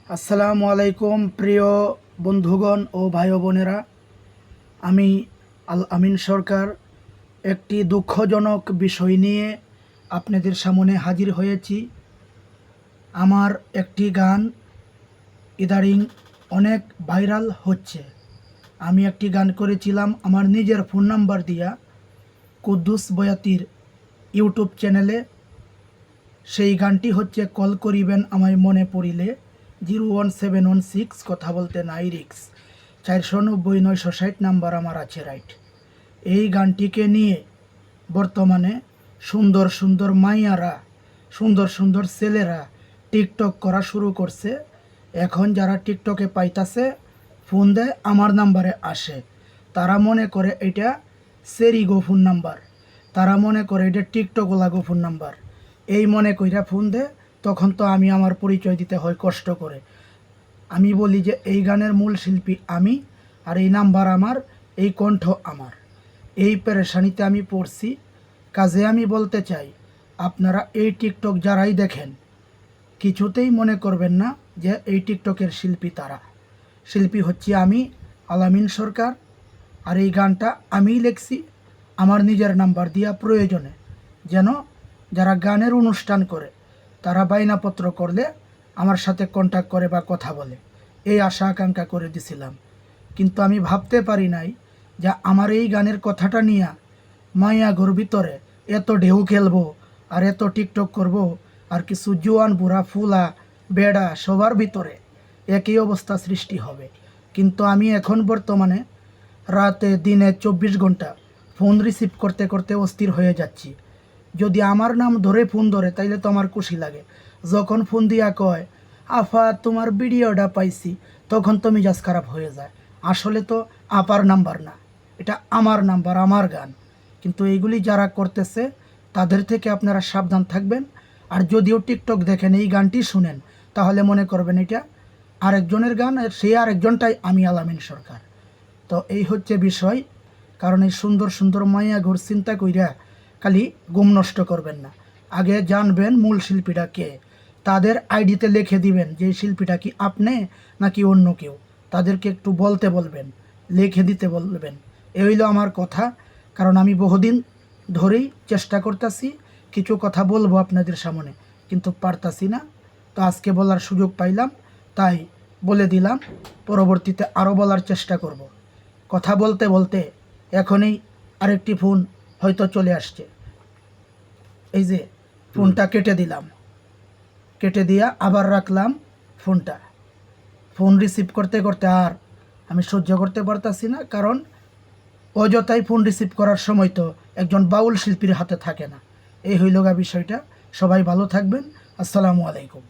আসসালামু আলাইকুম প্রিয় বন্ধুগণ ও ভাই ও বোনেরা। আমি আল আমিন সরকার একটি দুঃখজনক বিষয় নিয়ে আপনাদের সামনে হাজির হয়েছি। আমার একটি গান ইদারিং অনেক ভাইরাল হচ্ছে। আমি একটি গান করেছিলাম আমার নিজের ফোন নাম্বার দিয়া কুদ্দুস বয়াতির ইউটিউব চ্যানেলে। সেই গানটি হচ্ছে কল করিবেন আমায় মনে পড়িলে 01716 কথা বলতে নাই রিক্স 490 960 নাম্বার আমার আছে রাইট। এই গানটিকে নিয়ে বর্তমানে সুন্দর সুন্দর মাইয়ারা, সুন্দর সুন্দর ছেলেরা টিকটক করা শুরু করছে। এখন যারা টিকটকে পাইতাছে ফোন দেয় আমার নাম্বারে আসে। তারা মনে করে এটা সেরিগো ফোন নাম্বার, তারা মনে করে এটা টিকটক লাগো ফোন নাম্বার। এই মনে কইরা ফোন দে, তখন তো আমি আমার পরিচয় দিতে হয় কষ্ট করে। আমি বলি যে এই গানের মূল শিল্পী আমি, আর এই নাম্বার আমার, এই কণ্ঠ আমার। এই পেরেশানিতে আমি পড়ছি। কাজে আমি বলতে চাই, আপনারা এই টিকটক যারাই দেখেন কিছুতেই মনে করবেন না যে এই টিকটকের শিল্পী তারা। শিল্পী হচ্ছি আমি, আলামিন সরকার। আর এই গানটা আমিই লিখছি আমার নিজের নাম্বার দিয়া, প্রয়োজনে যেন যারা গানের অনুষ্ঠান করে তারা বায়নাপত্র করলে আমার সাথে কন্ট্যাক্ট করে বা কথা বলে, এই আশা আকাঙ্ক্ষা করে দিছিলাম। কিন্তু আমি ভাবতে পারি নাই যে আমার এই গানের কথাটা নিয়ে মায়াগোর ভিতরে এত ঢেউ খেলবো আর এত টিকটক করব, আর কিছু জোয়ান বুড়া ফুলা বেড়া সবার ভিতরে একই অবস্থা সৃষ্টি হবে। কিন্তু আমি এখন বর্তমানে রাতে দিনে 24 ঘন্টা ফোন রিসিভ করতে করতে অস্থির হয়ে যাচ্ছি। যদি আমার নাম ধরে ফোন ধরে তাইলে তো আমার খুশি লাগে। যখন ফোন দিয়া কয় আফা তোমার ভিডিওটা পাইছি, তখন তো মেজাজ খারাপ হয়ে যায়। আসলে তো আপার নাম্বার না, এটা আমার নাম্বার, আমার গান। কিন্তু এইগুলি যারা করতেছে তাদের থেকে আপনারা সাবধান থাকবেন। আর যদিও টিকটক দেখেন এই গানটি শুনেন, তাহলে মনে করবেন এটা আরেকজনের গান, আর সেই আরেকজনটাই আমি আলামিন সরকার। তো এই হচ্ছে বিষয়। কারণ এই সুন্দর সুন্দর মাইয়া ঘর চিন্তা কইরা খালি ঘুম নষ্ট করবেন না। আগে জানবেন মূল শিল্পীটা কে, তাদের আইডিতে লিখে দিবেন যে এই শিল্পীটা কি আপনি নাকি অন্য কেউ। তাদেরকে একটু বলতে বলবেন, লিখে দিতে বলবেন। এই হইল আমার কথা। কারণ আমি বহুদিন ধরেই চেষ্টা করতেছি কিছু কথা বলবো আপনাদের সামনে, কিন্তু পারতাছি না। তো আজকে বলার সুযোগ পাইলাম, তাই বলে দিলাম। পরবর্তীতে আরও বলার চেষ্টা করব। কথা বলতে বলতে এখনই আরেকটি ফোন হয়তো চলে আসছে। এই যে ফোনটা কেটে দিলাম, কেটে দিয়া আবার রাখলাম ফোনটা। ফোন রিসিভ করতে করতে আর আমি সহ্য করতে পারতাছি না। কারণ অযথাই ফোন রিসিভ করার সময় তো একজন বাউল শিল্পীর হাতে থাকে না। এই হইল গা বিষয়টা। সবাই ভালো থাকবেন। আসসালামু আলাইকুম।